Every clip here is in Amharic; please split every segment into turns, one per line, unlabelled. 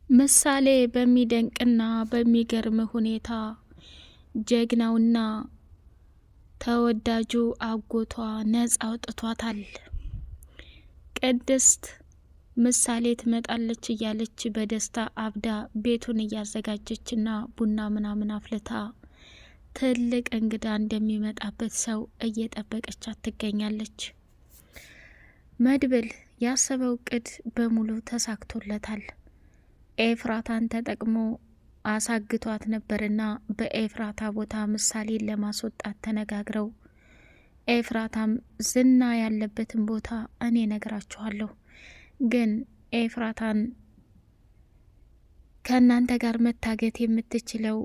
ምሳሌ በሚደንቅና በሚገርም ሁኔታ ጀግናውና ተወዳጁ አጎቷ ነጻ አውጥቷታል። ቅድስት ምሳሌ ትመጣለች እያለች በደስታ አብዳ ቤቱን እያዘጋጀችና ቡና ምናምን አፍልታ ትልቅ እንግዳ እንደሚመጣበት ሰው እየጠበቀቻት ትገኛለች። መድብል ያሰበው እቅድ በሙሉ ተሳክቶለታል። ኤፍራታን ተጠቅሞ አሳግቷት ነበርና በኤፍራታ ቦታ ምሳሌን ለማስወጣት ተነጋግረው ኤፍራታም ዝና ያለበትን ቦታ እኔ ነግራችኋለሁ፣ ግን ኤፍራታን ከእናንተ ጋር መታገት የምትችለው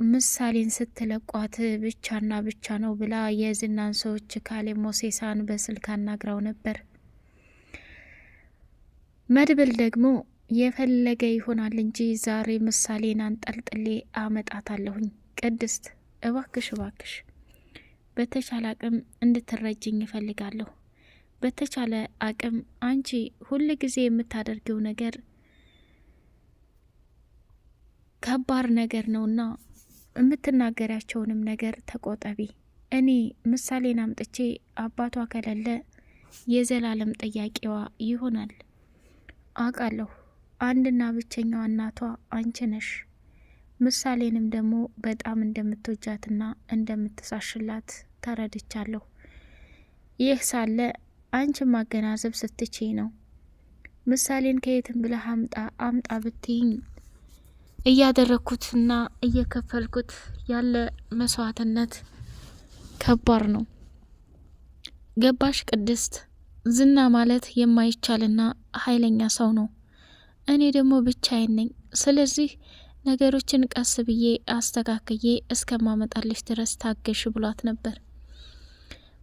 ምሳሌን ስትለቋት ብቻና ብቻ ነው ብላ የዝናን ሰዎች ካሌብ ሞሴሳን በስልክ አናግራው ነበር። መድብል ደግሞ የፈለገ ይሆናል እንጂ ዛሬ ምሳሌን አንጠልጥሌ አመጣታለሁኝ። ቅድስት እባክሽ እባክሽ በተቻለ አቅም እንድትረጅኝ እፈልጋለሁ። በተቻለ አቅም አንቺ ሁል ጊዜ የምታደርገው ነገር ከባድ ነገር ነውና የምትናገሪያቸውንም ነገር ተቆጠቢ። እኔ ምሳሌን አምጥቼ አባቷ ከሌለ የዘላለም ጥያቄዋ ይሆናል። አውቃለሁ አንድና ብቸኛዋ እናቷ አንቺ ነሽ። ምሳሌንም ደግሞ በጣም እንደምትወጃትና እንደምትሳሽላት ተረድቻለሁ። ይህ ሳለ አንቺ ማገናዘብ ስትችይ ነው። ምሳሌን ከየትም ብለህ አምጣ ብትይኝ እያደረግኩትና እየከፈልኩት ያለ መስዋዕትነት ከባድ ነው። ገባሽ ቅድስት? ዝና ማለት የማይቻልና ኃይለኛ ሰው ነው። እኔ ደግሞ ብቻዬን ነኝ። ስለዚህ ነገሮችን ቀስ ብዬ አስተካክዬ እስከማመጣልሽ ድረስ ታገሽ ብሏት ነበር።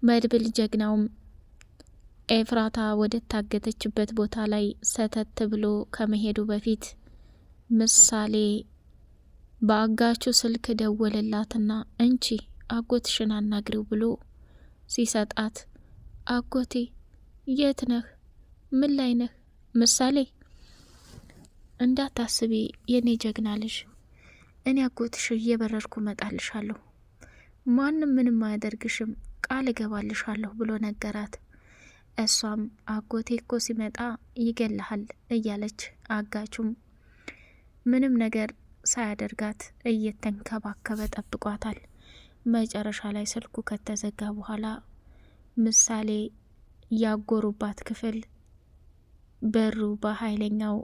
መድብል ጀግናውም ኤፍራታ ወደ ታገተችበት ቦታ ላይ ሰተት ብሎ ከመሄዱ በፊት ምሳሌ በአጋቹ ስልክ ደወለላትና እንቺ አጎትሽን አናግሪው ብሎ ሲሰጣት፣ አጎቴ የት ነህ? ምን ላይ ነህ? ምሳሌ እንዳታስቢ የኔ ጀግና ልጅ፣ እኔ አጎትሽ እየበረርኩ መጣልሻለሁ፣ ማንም ምንም አያደርግሽም፣ ቃል እገባልሻለሁ ብሎ ነገራት። እሷም አጎቴ እኮ ሲመጣ ይገልሃል እያለች አጋቹም ምንም ነገር ሳያደርጋት እየተንከባከበ ጠብቋታል። መጨረሻ ላይ ስልኩ ከተዘጋ በኋላ ምሳሌ ያጎሩባት ክፍል በሩ በኃይለኛው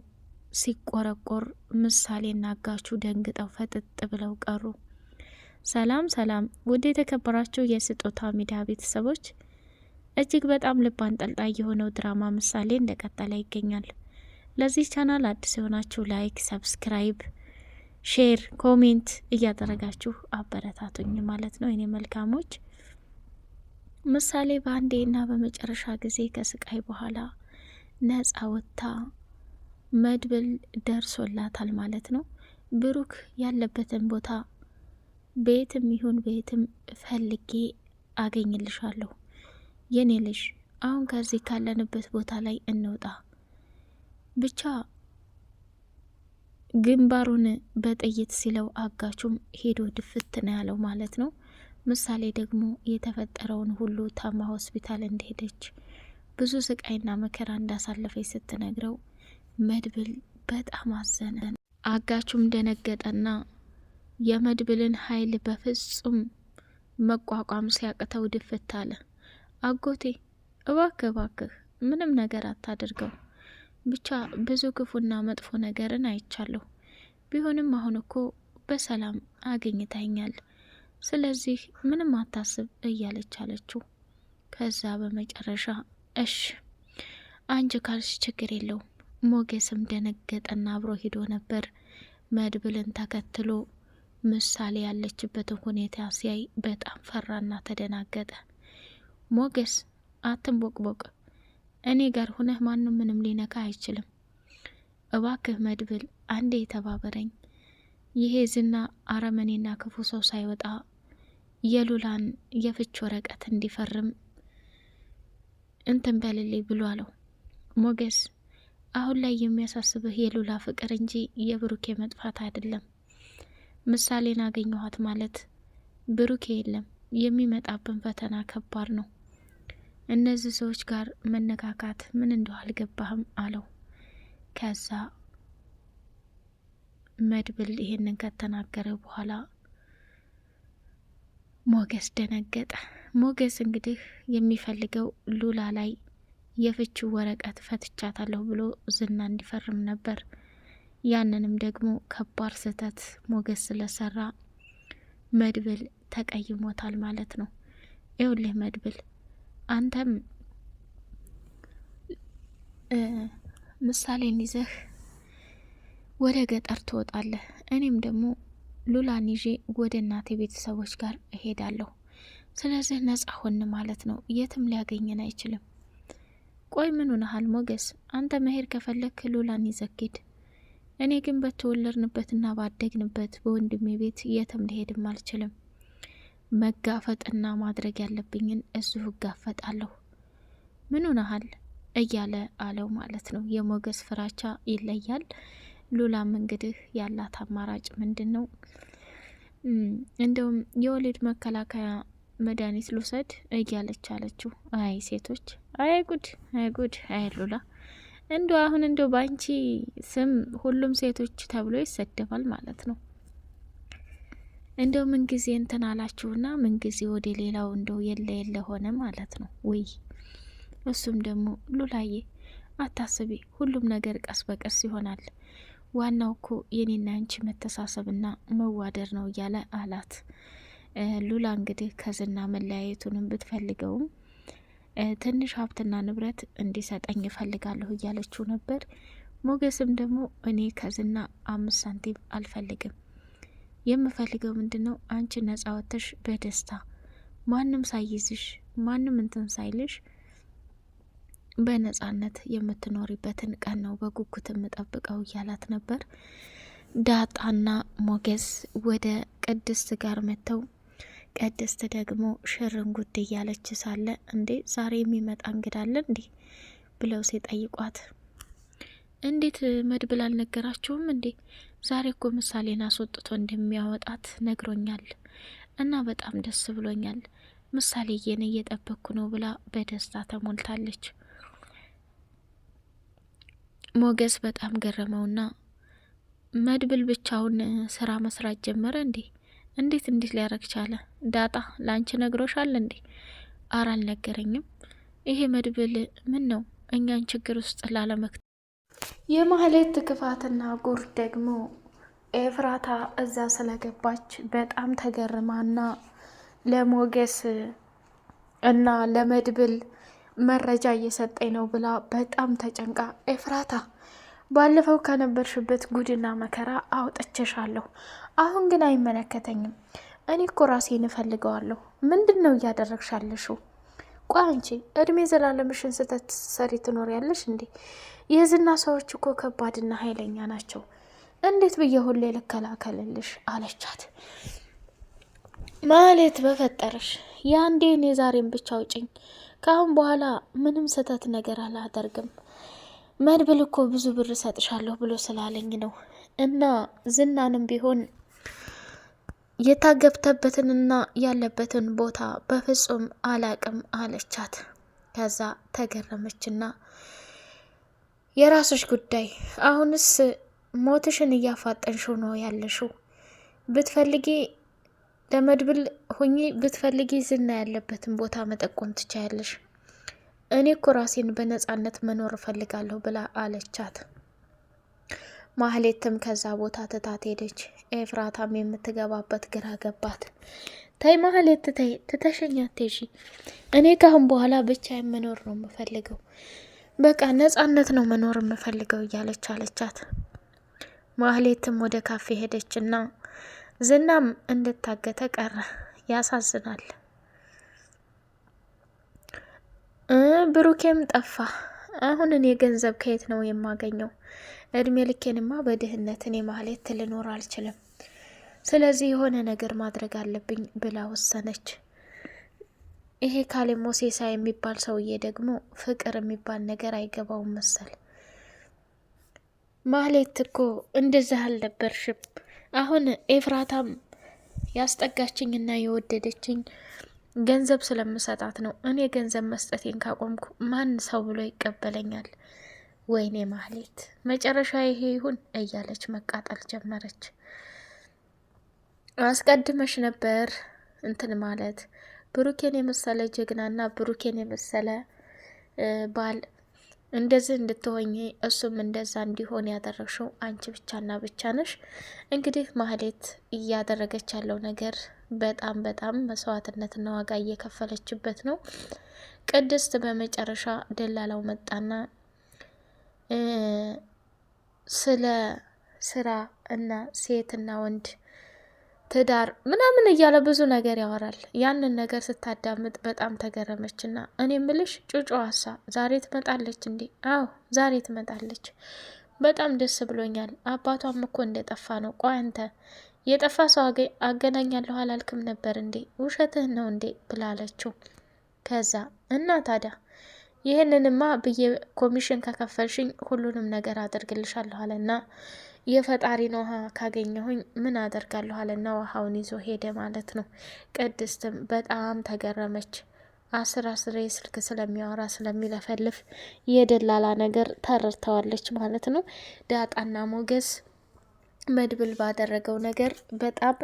ሲቆረቆር ምሳሌና አጋቹ ደንግጠው ፈጥጥ ብለው ቀሩ። ሰላም ሰላም! ውድ የተከበራችሁ የስጦታ ሚዲያ ቤተሰቦች፣ እጅግ በጣም ልብ አንጠልጣይ የሆነው ድራማ ምሳሌ እንደቀጠለ ይገኛል። ለዚህ ቻናል አዲስ የሆናችሁ ላይክ፣ ሰብስክራይብ፣ ሼር፣ ኮሜንት እያደረጋችሁ አበረታቱኝ ማለት ነው የኔ መልካሞች። ምሳሌ በአንዴና በመጨረሻ ጊዜ ከስቃይ በኋላ ነጻ ወጥታ መድብል ደርሶላታል ማለት ነው። ብሩክ ያለበትን ቦታ ቤትም ይሁን ቤትም ፈልጌ አገኝልሻለሁ የኔ ልጅ፣ አሁን ከዚህ ካለንበት ቦታ ላይ እንውጣ፣ ብቻ ግንባሩን በጥይት ሲለው አጋቹም ሄዶ ድፍት ነው ያለው ማለት ነው። ምሳሌ ደግሞ የተፈጠረውን ሁሉ ታማ ሆስፒታል እንደሄደች ብዙ ስቃይና መከራ እንዳሳለፈች ስትነግረው መድብል በጣም አዘነ። አጋቹም ደነገጠና የመድብልን ኃይል በፍጹም መቋቋም ሲያቅተው ድፍት አለ። አጎቴ እባክህ እባክህ ምንም ነገር አታድርገው፣ ብቻ ብዙ ክፉና መጥፎ ነገርን አይቻለሁ። ቢሆንም አሁን እኮ በሰላም አገኝታኛል፣ ስለዚህ ምንም አታስብ እያለች አለችው። ከዛ በመጨረሻ እሽ አንቺ ካልሽ ችግር የለውም። ሞገስም ደነገጠና አብሮ ሂዶ ነበር። መድብልን ተከትሎ ምሳሌ ያለችበትን ሁኔታ ሲያይ በጣም ፈራና ተደናገጠ። ሞገስ አትንቦቅቦቅ፣ እኔ ጋር ሁነህ ማንም ምንም ሊነካ አይችልም። እባክህ መድብል አንዴ ተባበረኝ። ይሄ ዝና አረመኔና ክፉ ሰው ሳይወጣ የሉላን የፍች ወረቀት እንዲፈርም እንትን በልልኝ ብሎ አለው። ሞገስ አሁን ላይ የሚያሳስብህ የሉላ ፍቅር እንጂ የብሩኬ መጥፋት አይደለም። ምሳሌን አገኘኋት ማለት ብሩኬ የለም። የሚመጣብን ፈተና ከባድ ነው። እነዚህ ሰዎች ጋር መነካካት ምን እንደው አልገባህም አለው። ከዛ መድብል ይሄንን ከተናገረ በኋላ ሞገስ ደነገጠ። ሞገስ እንግዲህ የሚፈልገው ሉላ ላይ የፍቺው ወረቀት ፈትቻታለሁ ብሎ ዝና እንዲፈርም ነበር። ያንንም ደግሞ ከባድ ስህተት ሞገስ ስለሰራ መድብል ተቀይሞታል ማለት ነው። ይኸውልህ መድብል፣ አንተም ምሳሌን ይዘህ ወደ ገጠር ትወጣለህ፣ እኔም ደግሞ ሉላን ይዤ ወደ እናቴ ቤተሰቦች ጋር እሄዳለሁ። ስለዚህ ነጻ ሆን ማለት ነው። የትም ሊያገኘን አይችልም። ቆይ ምን ሆነሃል ሞገስ? አንተ መሄድ ከፈለክ ሉላን ይዘህ ሂድ። እኔ ግን በተወለድንበትና ባደግንበት በወንድሜ ቤት የትም ሊሄድም አልችልም። መጋፈጥና ማድረግ ያለብኝን እዚሁ እጋፈጣለሁ። ምን ሆነሃል እያለ አለው ማለት ነው። የሞገስ ፍራቻ ይለያል። ሉላም እንግዲህ ያላት አማራጭ ምንድን ነው? እንደውም የወሊድ መከላከያ መድኃኒት ልውሰድ እያለች አለችው። አይ ሴቶች፣ አይ ጉድ፣ አይ ጉድ፣ አይ ሉላ፣ እንዶ አሁን እንዶ ባንቺ ስም ሁሉም ሴቶች ተብሎ ይሰደባል ማለት ነው። እንደው ምን ጊዜ እንትን አላችሁና ምን ጊዜ ወደ ሌላው እንደው የለ ሆነ ማለት ነው። ወይ እሱም ደግሞ ሉላዬ አታስቢ፣ ሁሉም ነገር ቀስ በቀስ ይሆናል። ዋናው እኮ የኔና አንቺ መተሳሰብና መዋደር ነው እያለ አላት። ሉላ እንግዲህ ከዝና መለያየቱንም ብትፈልገውም ትንሽ ሀብትና ንብረት እንዲሰጠኝ እፈልጋለሁ እያለችው ነበር። ሞገስም ደግሞ እኔ ከዝና 5 ሳንቲም አልፈልግም፣ የምፈልገው ምንድን ነው አንቺ ነጻ ወጥተሽ በደስታ ማንም ሳይዝሽ ማንም እንትን ሳይልሽ በነጻነት የምትኖሪበትን ቀን ነው በጉጉት የምጠብቀው እያላት ነበር። ዳጣና ሞገስ ወደ ቅድስት ጋር መጥተው ቅድስት ደግሞ ሽርን ጉድ እያለች ሳለ እንዴ ዛሬ የሚመጣ እንግዳለን እንዴ ብለው ሲጠይቋት እንዴት መድብል አልነገራችሁም እንዴ? ዛሬ እኮ ምሳሌን አስወጥቶ እንደሚያወጣት ነግሮኛል እና በጣም ደስ ብሎኛል። ምሳሌዬን እየጠበቅኩ ነው ብላ በደስታ ተሞልታለች። ሞገስ በጣም ገረመውና መድብል ብቻውን ስራ መስራት ጀመረ እንዴ? እንዴት ሊያረግ ቻለ? ዳጣ ላንቺ ነግሮሻል እንዴ? አረ አልነገረኝም። ይሄ መድብል ምን ነው እኛን ችግር ውስጥ ላለመክተት። የማህሌት ክፋትና ጉር ደግሞ ኤፍራታ እዛ ስለገባች በጣም ተገርማና ለሞገስ እና ለመድብል መረጃ እየሰጠኝ ነው ብላ በጣም ተጨንቃ ኤፍራታ ባለፈው ከነበርሽበት ጉድና መከራ አውጥቼሻለሁ። አሁን ግን አይመለከተኝም። እኔ እኮ ራሴን እፈልገዋለሁ። ምንድን ነው እያደረግሻለሽው? ቆይ አንቺ እድሜ ዘላለምሽን ስተት ሰሪ ትኖሪያለሽ እንዴ? የዝና ሰዎች እኮ ከባድና ኃይለኛ ናቸው። እንዴት ብዬ ሁሌ ልከላከልልሽ አለቻት። ማለት በፈጠረሽ የአንዴን የዛሬን ብቻ ውጭኝ። ከአሁን በኋላ ምንም ስተት ነገር አላደርግም። መድብል እኮ ብዙ ብር ሰጥሻለሁ ብሎ ስላለኝ ነው። እና ዝናንም ቢሆን የታገብተበትንና ያለበትን ቦታ በፍጹም አላቅም አለቻት። ከዛ ተገረመችና የራስሽ ጉዳይ፣ አሁንስ ሞትሽን እያፋጠንሽው ነው ያለሽው። ብትፈልጊ ለመድብል ሁኚ፣ ብትፈልጊ ዝና ያለበትን ቦታ መጠቆም ትቻያለሽ። እኔ እኮ ራሴን በነጻነት መኖር እፈልጋለሁ ብላ አለቻት። ማህሌትም ከዛ ቦታ ትታት ሄደች። ኤፍራታም የምትገባበት ግራ ገባት። ታይ ማህሌት ታይ፣ ትተሸኝ አትሄጂ። እኔ ካሁን በኋላ ብቻዬን መኖር ነው የምፈልገው፣ በቃ ነጻነት ነው መኖር የምፈልገው እያለች አለቻት። ማህሌትም ወደ ካፌ ሄደችና ዝናም እንድታገተ ቀረ። ያሳዝናል። ብሩኬም ጠፋ። አሁን እኔ ገንዘብ ከየት ነው የማገኘው? እድሜ ልኬንማ በድህነት እኔ ማህሌት ልኖር አልችልም። ስለዚህ የሆነ ነገር ማድረግ አለብኝ ብላ ወሰነች። ይሄ ካሌብ ሞሴሳ የሚባል ሰውዬ ደግሞ ፍቅር የሚባል ነገር አይገባውም መሰል። ማህሌት እኮ እንደዛ አልነበርሽም። አሁን ኤፍራታም ያስጠጋችኝና የወደደችኝ ገንዘብ ስለምሰጣት ነው። እኔ ገንዘብ መስጠቴን ካቆምኩ ማን ሰው ብሎ ይቀበለኛል? ወይኔ ማህሌት መጨረሻ ይሄ ይሁን እያለች መቃጠል ጀመረች። አስቀድመሽ ነበር እንትን ማለት ብሩኬን የመሰለ ጀግናና ብሩኬን የመሰለ ባል እንደዚህ እንድትሆኝ እሱም እንደዛ እንዲሆን ያደረግሽው አንቺ ብቻና ብቻ ነሽ። እንግዲህ ማህሌት እያደረገች ያለው ነገር በጣም በጣም መስዋዕትነትና ዋጋ እየከፈለችበት ነው። ቅድስት በመጨረሻ ደላላው መጣና ስለ ስራ እና ሴትና ወንድ ትዳር ምናምን እያለ ብዙ ነገር ያወራል። ያንን ነገር ስታዳምጥ በጣም ተገረመችና እኔ ምልሽ ጩጮዋሳ ዛሬ ትመጣለች እንዴ? አዎ ዛሬ ትመጣለች። በጣም ደስ ብሎኛል። አባቷም እኮ እንደጠፋ ነው። ቆይ አንተ የጠፋ ሰው አገናኛለሁ አላልክም ነበር እንዴ? ውሸትህን ነው እንዴ? ብላለችው። ከዛ እና ታዲያ ይህንንማ ብዬ ኮሚሽን ከከፈልሽኝ ሁሉንም ነገር አደርግልሻለሁ አለና የፈጣሪን ውሃ ካገኘሁኝ ምን አደርጋለሁ አለና ውሃውን ይዞ ሄደ ማለት ነው። ቅድስትም በጣም ተገረመች። አስሬ ስልክ ስለሚያወራ ስለሚለፈልፍ የደላላ ነገር ተረድተዋለች ማለት ነው። ዳጣና ሞገስ መድብል ባደረገው ነገር በጣም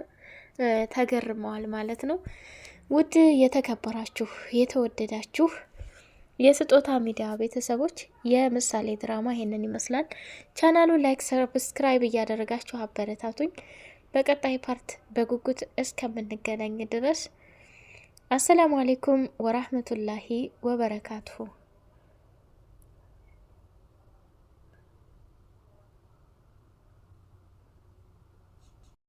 ተገርመዋል ማለት ነው። ውድ የተከበራችሁ የተወደዳችሁ የስጦታ ሚዲያ ቤተሰቦች የምሳሌ ድራማ ይሄንን ይመስላል። ቻናሉን ላይክ፣ ሰብስክራይብ እያደረጋችሁ አበረታቱኝ። በቀጣይ ፓርት በጉጉት እስከምንገናኝ ድረስ አሰላሙ አሌይኩም ወራህመቱላሂ ወበረካቱሁ።